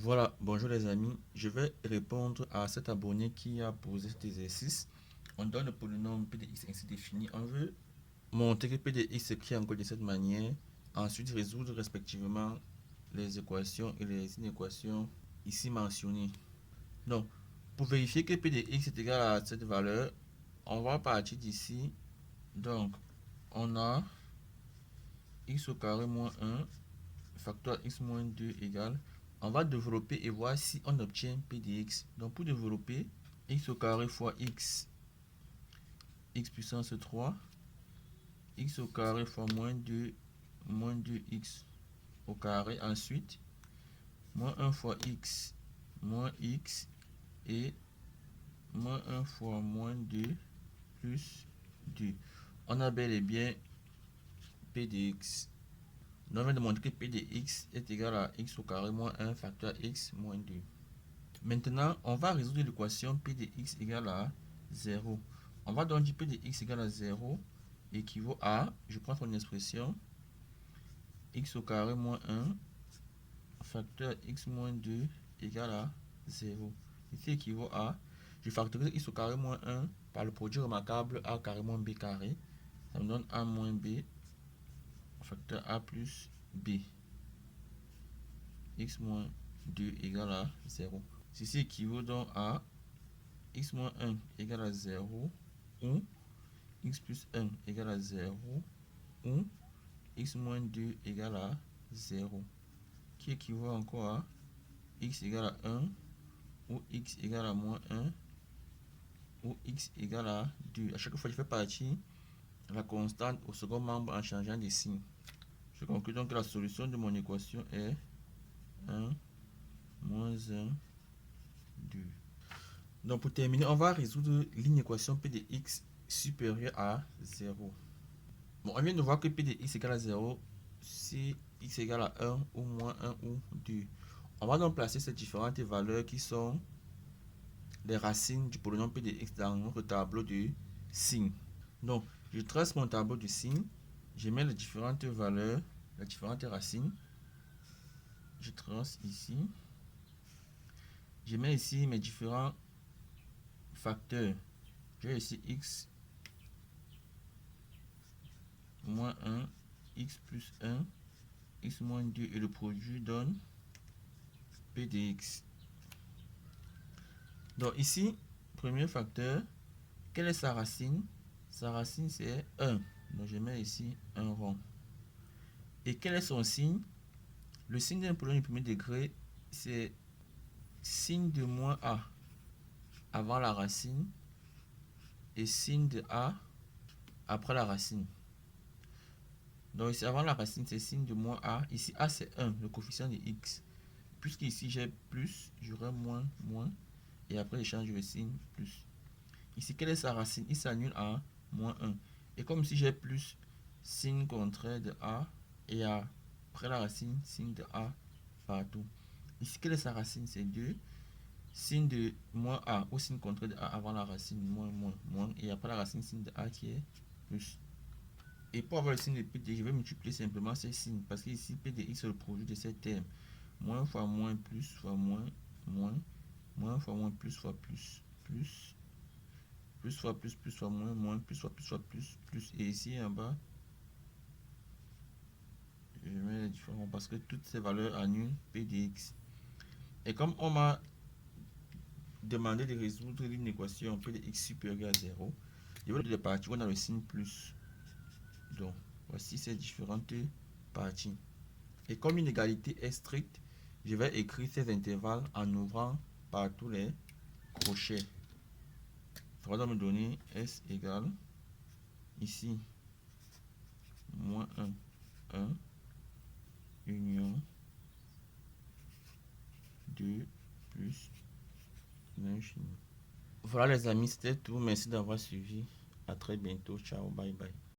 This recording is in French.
Voilà, bonjour les amis, je vais répondre à cet abonné qui a posé cet exercice. On donne le polynôme p de x ainsi défini. On veut montrer que p de x s'écrit encore de cette manière. Ensuite, résoudre respectivement les équations et les inéquations ici mentionnées. Donc, pour vérifier que p de x est égal à cette valeur, on va partir d'ici. Donc, on a x au carré moins 1 facteur x moins 2 égale. On va développer et voir si on obtient p de x. Donc pour développer, x au carré fois x puissance 3, x au carré fois moins 2x au carré. Ensuite, moins 1 fois x, moins x, et moins 1 fois moins 2 plus 2. On a bel et bien p de x. Donc, on vient de montrer que p de x est égal à x au carré moins 1 facteur x moins 2. Maintenant, on va résoudre l'équation p de x égale à 0. On va donc dire p de x égale à 0 équivaut à, je prends son expression, x au carré moins 1 facteur x moins 2 égale à 0. Ici équivaut à, je factorise x au carré moins 1 par le produit remarquable a carré moins b carré. Ça me donne a moins b facteur a plus b. X moins 2 égale à 0. Ceci équivaut donc à x moins 1 égale à 0 ou x plus 1 égale à 0 ou x moins 2 égale à 0, qui équivaut encore à x égale à 1 ou x égale à moins 1 ou x égale à 2. À chaque fois, je fais partie la constante au second membre en changeant de signe. Je conclue donc que la solution de mon équation est 1, moins 1, 2. Donc pour terminer, on va résoudre l'inéquation p de x supérieure à 0. Bon, on vient de voir que p de x égale à 0 si x égale à 1 ou moins 1 ou 2. On va donc placer ces différentes valeurs qui sont les racines du polynôme p de x dans notre tableau de signes. Donc, je trace mon tableau de signes, je mets les différentes valeurs, les différentes racines. Je trace ici. Je mets ici mes différents facteurs. J'ai ici x moins 1, x plus 1, x moins 2 et le produit donne p de x. Donc ici, premier facteur, quelle est sa racine? Sa racine c'est 1. Donc je mets ici un rond. Et quel est son signe? Le signe d'un polynôme du premier degré, c'est signe de moins a avant la racine et signe de a après la racine. Donc ici avant la racine c'est signe de moins a. Ici a c'est 1, le coefficient de x. Puisqu'ici j'ai plus, j'aurai moins, moins. Et après, je change le signe plus. Ici, quelle est sa racine? Il s'annule à moins 1. Et comme si j'ai plus, signe contraire de A. Et après la racine, signe de A partout. Ici, quelle est sa racine? C'est 2. Signe de moins A ou signe contraire de A avant la racine, moins, moins, moins. Et après la racine, signe de A qui est plus. Et pour avoir le signe de P de, je vais multiplier simplement ces signes. Parce que ici, P de x est le produit de ces termes. Moins fois moins, plus fois moins, moins. Moins fois moins, plus fois plus, plus. Plus fois plus, plus fois moins, moins. Plus fois plus, plus. Et ici en bas, je mets les différents parce que toutes ces valeurs annulent p de x. Et comme on m'a demandé de résoudre une équation p de x supérieure à 0, je vais les parties où on a le signe plus. Donc, voici ces différentes parties. Et comme une égalité est stricte, je vais écrire ces intervalles en ouvrant par tous les crochets. Ça va donc me donner S égale, ici, moins 1, 1, union 2 plus l'infini. Voilà les amis, c'était tout. Merci d'avoir suivi. À très bientôt. Ciao, bye bye.